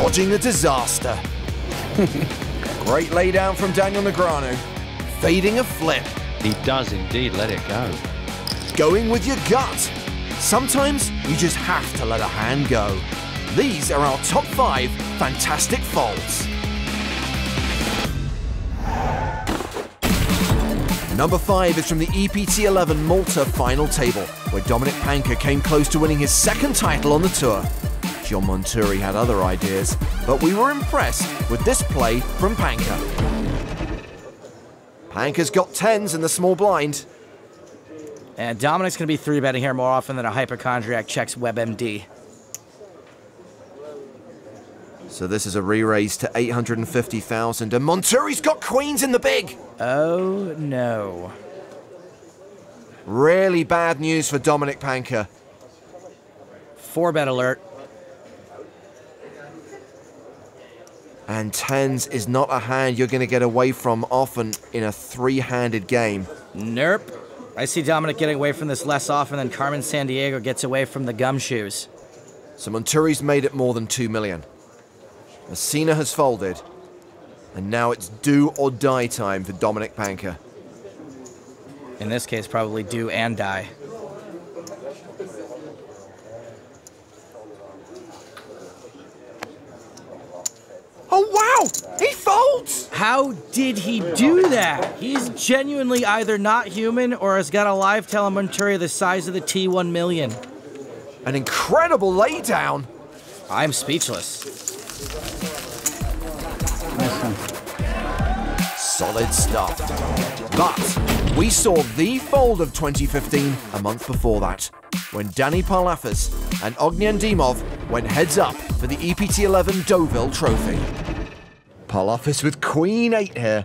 dodging a disaster. Great laydown from Daniel Negreanu. Fading a flip. He does indeed let it go. Going with your gut. Sometimes you just have to let a hand go. These are our top 5 fantastic folds. Number 5 is from the EPT 11 Malta final table, where Dominic Panka came close to winning his 2nd title on the tour. John Monturi had other ideas, but we were impressed with this play from Panka. Panka's got 10s in the small blind. And Dominic's going to be 3-betting here more often than a hypochondriac checks WebMD. So this is a re-raise to 850,000, and Monturi's got queens in the big. Oh no. Really bad news for Dominic Panka. 4-bet alert. And 10s is not a hand you're going to get away from often in a 3-handed game. Nope. I see Dominic getting away from this less often than Carmen Sandiego gets away from the gumshoes. So Monturi's made it more than 2 million. Messina has folded. And now it's do or die time for Dominic Panka. In this case, probably do and die. Oh, wow! He folds! How did he do that? He's genuinely either not human or has got a live tail on Monturi the size of the T1 million. An incredible laydown. I'm speechless. Solid stuff. But we saw the fold of 2015 a month before that, when Danny Parlafas and Ognian Dimov went heads up for the EPT 11 Deauville Trophy. Parlafas with Queen 8 here.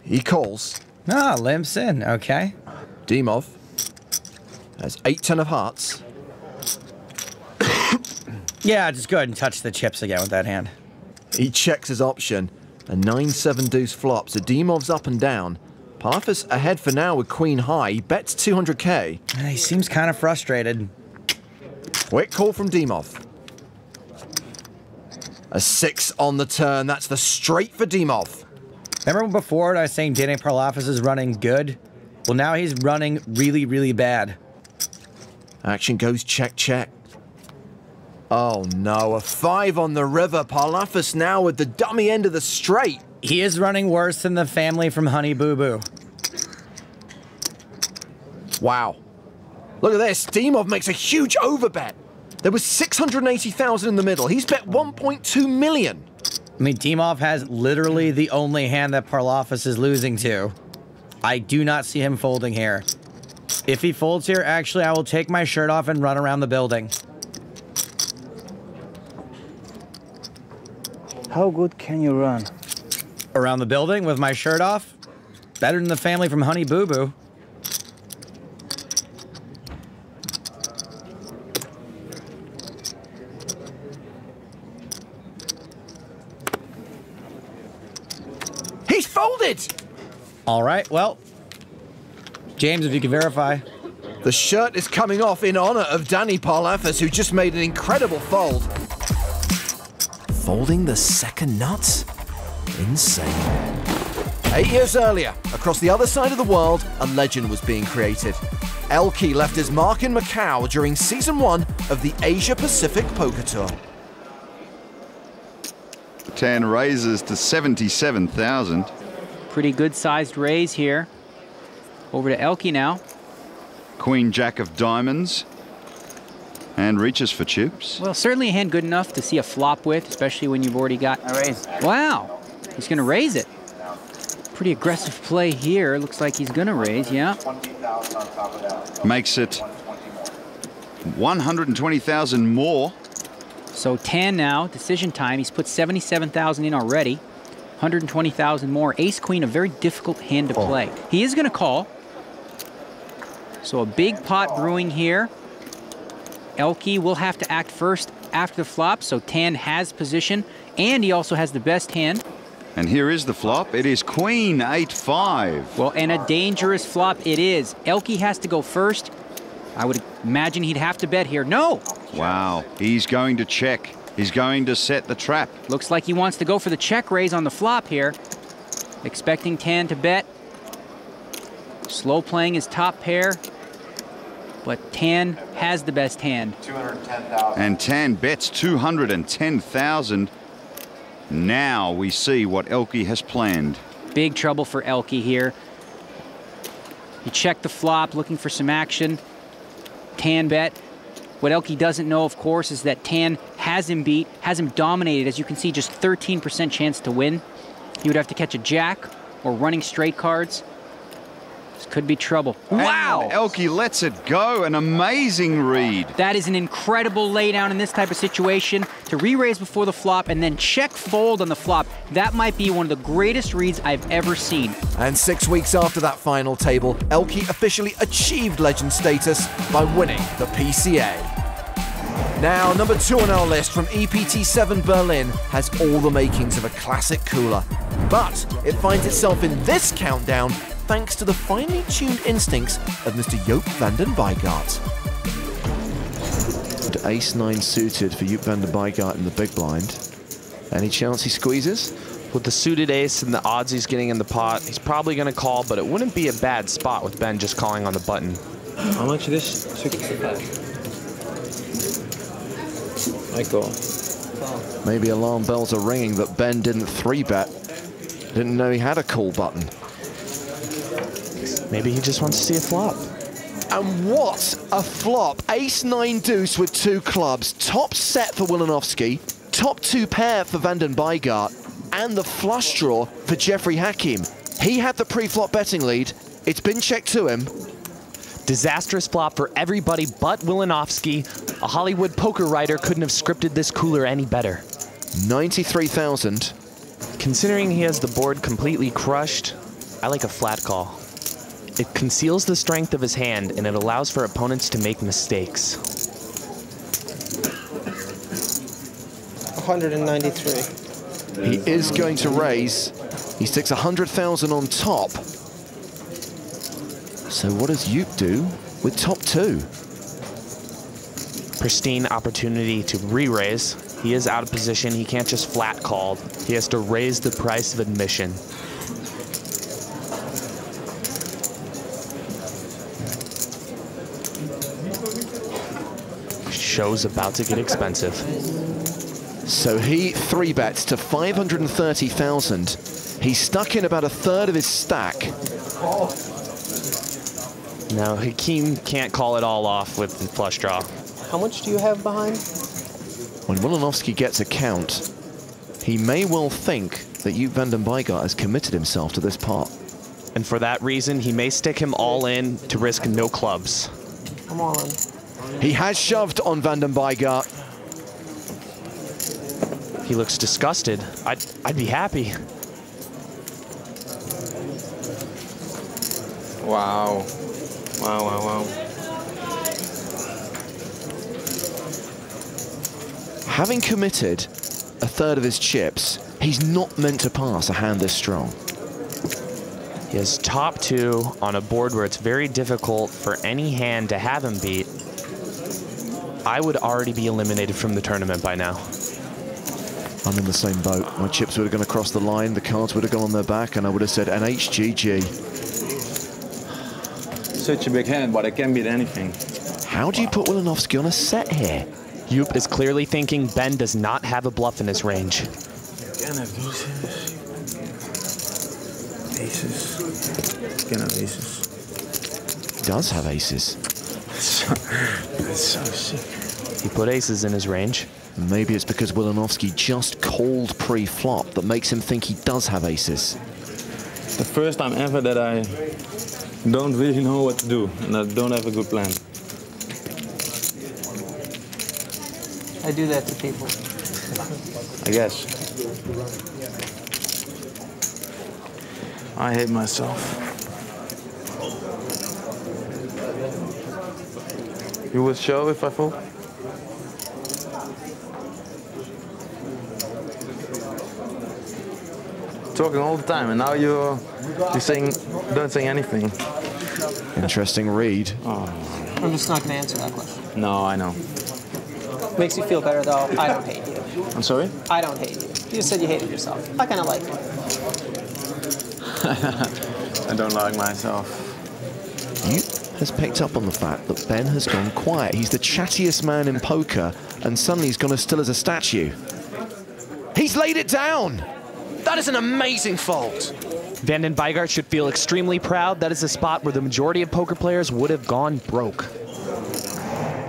He calls. Ah, limps in, okay. Dimov has 8-10 of hearts. Yeah, just go ahead and touch the chips again with that hand. He checks his option. A 9-7 deuce flop, so Dimov's up and down. Parlafas ahead for now with Queen high. He bets 200k. He seems kind of frustrated. Quick call from Dimov. A 6 on the turn. That's the straight for Dimov. Remember before I was saying Danny Parlafas is running good? Well, now he's running really, really bad. Action goes check, check. Oh no, a 5 on the river. Parlafas now with the dummy end of the straight. He is running worse than the family from Honey Boo Boo. Wow. Look at this. Dimov makes a huge overbet. There was 680,000 in the middle. He's bet 1.2 million. I mean, Dimov has literally the only hand that Parlafas is losing to. I do not see him folding here. If he folds here, actually, I will take my shirt off and run around the building. How good can you run? Around the building with my shirt off? Better than the family from Honey Boo Boo. He's folded! All right, well, James, if you can verify. The shirt is coming off in honor of Danny Parlafas, who just made an incredible fold. Folding the second nuts? Insane. 8 years earlier, across the other side of the world, a legend was being created. Elke left his mark in Macau during Season 1 of the Asia Pacific Poker Tour. 10 raises to 77,000. Pretty good-sized raise here. Over to Elke now. Queen Jack of diamonds. And reaches for chips. Well, certainly a hand good enough to see a flop with, especially when you've already got... I raise. Wow. He's going to raise it. Pretty aggressive play here. Looks like he's going to raise, yeah. Makes it 120,000 more. So 10 now, decision time. He's put 77,000 in already. 120,000 more. Ace-queen, a very difficult hand to play. He is going to call. So a big pot brewing here. Elke will have to act first after the flop, so Tan has position, and he also has the best hand. And here is the flop. It is Queen 8-5. Well, and a dangerous flop it is. Elke has to go first. I would imagine he'd have to bet here. No! Wow, he's going to check. He's going to set the trap. Looks like he wants to go for the check raise on the flop here. Expecting Tan to bet. Slow playing his top pair. But Tan has the best hand. 210,000. And Tan bets 210,000. Now we see what Elke has planned. Big trouble for Elke here. He checked the flop, looking for some action. Tan bet. What Elke doesn't know, of course, is that Tan has him beat, has him dominated. As you can see, just 13% chance to win. He would have to catch a jack or running straight cards. This could be trouble. Wow! And Elke lets it go. An amazing read. That is an incredible laydown in this type of situation. To re-raise before the flop and then check fold on the flop. That might be one of the greatest reads I've ever seen. And 6 weeks after that final table, Elke officially achieved legend status by winning the PCA. Now, number 2 on our list from EPT7 Berlin has all the makings of a classic cooler. But it finds itself in this countdown thanks to the finely tuned instincts of Mr. Joop van den Boogaard. Ace-9 suited for Joop van den Boogaard in the big blind. Any chance he squeezes? With the suited ace and the odds he's getting in the pot, he's probably going to call, but it wouldn't be a bad spot with Ben just calling on the button. How much it is? 65. I call. Maybe alarm bells are ringing that Ben didn't 3-bet. Didn't know he had a call button. Maybe he just wants to see a flop. And what a flop. Ace-9 deuce with 2 clubs. Top set for Wilanovsky. Top 2 pair for van den Boogaard. And the flush draw for Jeffrey Hakim. He had the pre-flop betting lead. It's been checked to him. Disastrous flop for everybody but Wilanovsky. A Hollywood poker writer couldn't have scripted this cooler any better. 93,000. Considering he has the board completely crushed, I like a flat call. It conceals the strength of his hand, and it allows for opponents to make mistakes. 193. He is going to raise. He sticks 100,000 on top. So what does Joop do with top 2? Pristine opportunity to re-raise. He is out of position. He can't just flat call. He has to raise the price of admission. Show's about to get expensive. So he 3-bets to 530,000. He's stuck in about a third of his stack. No, Hakim can't call it all off with the flush draw. How much do you have behind? When Wilanovsky gets a count, he may well think that Joop van den Boogaard has committed himself to this pot. And for that reason, he may stick him all in to risk no clubs. Come on. He has shoved on van den Boogaard. He looks disgusted. I'd be happy. Wow. Wow, wow, wow. Having committed a third of his chips, he's not meant to pass a hand this strong. He has top 2 on a board where it's very difficult for any hand to have him beat. I would already be eliminated from the tournament by now. I'm in the same boat. My chips would have gone across the line, the cards would have gone on their back, and I would have said NHGG. Such a big hand, but I can't beat anything. How do you put Wilanovsky on a set here? Joop is clearly thinking Ben does not have a bluff in his range. Can have aces. Aces. Can have aces. Does have aces. That's so sick. He put aces in his range. Maybe it's because Wilanovsky just called pre-flop that makes him think he does have aces. The first time ever that I don't really know what to do and I don't have a good plan. I do that to people. I guess. I hate myself. You would show if I fold? Talking all the time, and now you're saying, don't say anything. Interesting read. I'm just not going to answer that question. No, I know. Makes you feel better, though. I don't hate you. I'm sorry? I don't hate you. You just said you hated yourself. I kind of like it. I don't like myself. You has picked up on the fact that Ben has gone quiet. He's the chattiest man in poker, and suddenly he's gone as still as a statue. He's laid it down! That is an amazing fold. Van den Buygaard should feel extremely proud. That is a spot where the majority of poker players would have gone broke.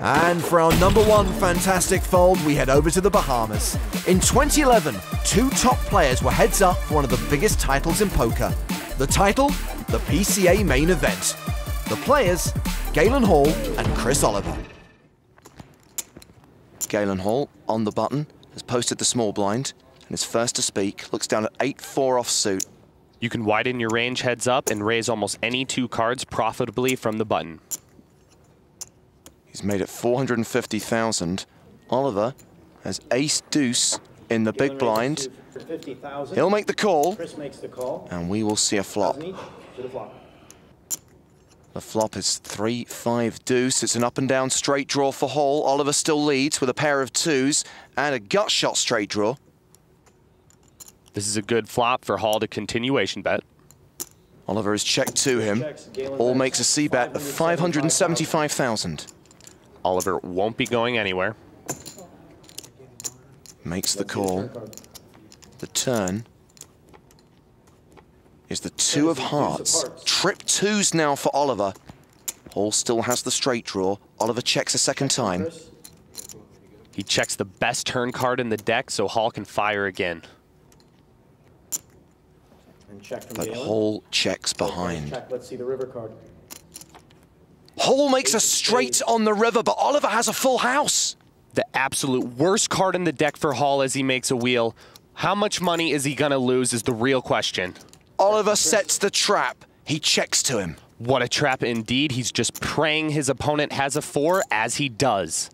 And for our number one fantastic fold, we head over to the Bahamas. In 2011, two top players were heads up for one of the biggest titles in poker. The title, the PCA main event. The players, Galen Hall and Chris Oliver. Galen Hall, on the button, has posted the small blind, and is first to speak, looks down at 8-4 offsuit. You can widen your range heads up and raise almost any two cards profitably from the button. He's made it 450,000. Oliver has ace-deuce in the big blind. He'll make the call, and we will see a flop. The flop is 3-5 deuce. It's an up and down straight draw for Hall. Oliver still leads with a pair of twos and a gut shot straight draw. This is a good flop for Hall to continuation bet. Oliver is checked to him. Hall makes a c-bet of 575,000. Oliver won't be going anywhere. Makes the call. The turn is the two of hearts. Trip twos now for Oliver. Hall still has the straight draw. Oliver checks a second time. He checks the best turn card in the deck so Hall can fire again. But Hall checks behind. Let's see the river card. Hall makes a straight on the river, but Oliver has a full house. The absolute worst card in the deck for Hall as he makes a wheel. How much money is he gonna lose is the real question. Oliver sets the trap. He checks to him. What a trap indeed. He's just praying his opponent has a 4, as he does.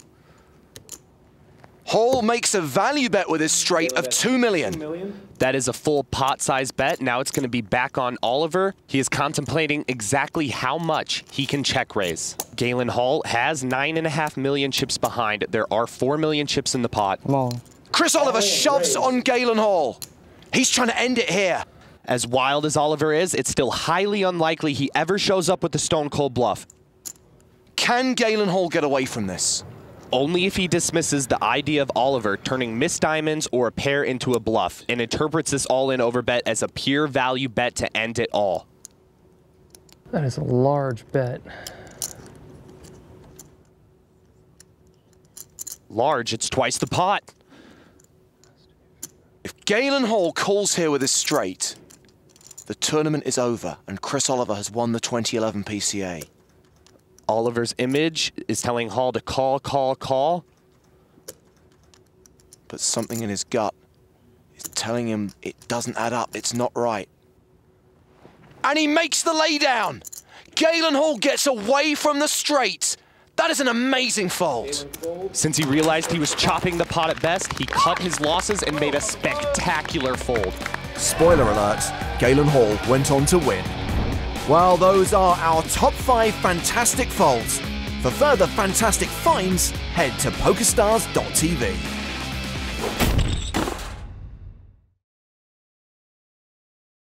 Hall makes a value bet with his straight of 2 million. That is a full pot size bet. Now it's going to be back on Oliver. He is contemplating exactly how much he can check raise. Galen Hall has 9.5 million chips behind. There are 4 million chips in the pot. Chris Oliver shoves on Galen Hall. He's trying to end it here. As wild as Oliver is, it's still highly unlikely he ever shows up with the stone cold bluff. Can Galen Hall get away from this? Only if he dismisses the idea of Oliver turning missed diamonds or a pair into a bluff and interprets this all-in overbet as a pure value bet to end it all. That is a large bet. Large, it's twice the pot. If Galen Hall calls here with his straight, the tournament is over and Chris Oliver has won the 2011 PCA. Oliver's image is telling Hall to call, call, call. But something in his gut is telling him it doesn't add up, it's not right. And he makes the laydown! Galen Hall gets away from the straight. That is an amazing fold. Since he realized he was chopping the pot at best, he cut his losses and made a spectacular fold. Spoiler alert, Galen Hall went on to win. Well, those are our top 5 fantastic folds. For further fantastic finds, head to PokerStars.tv.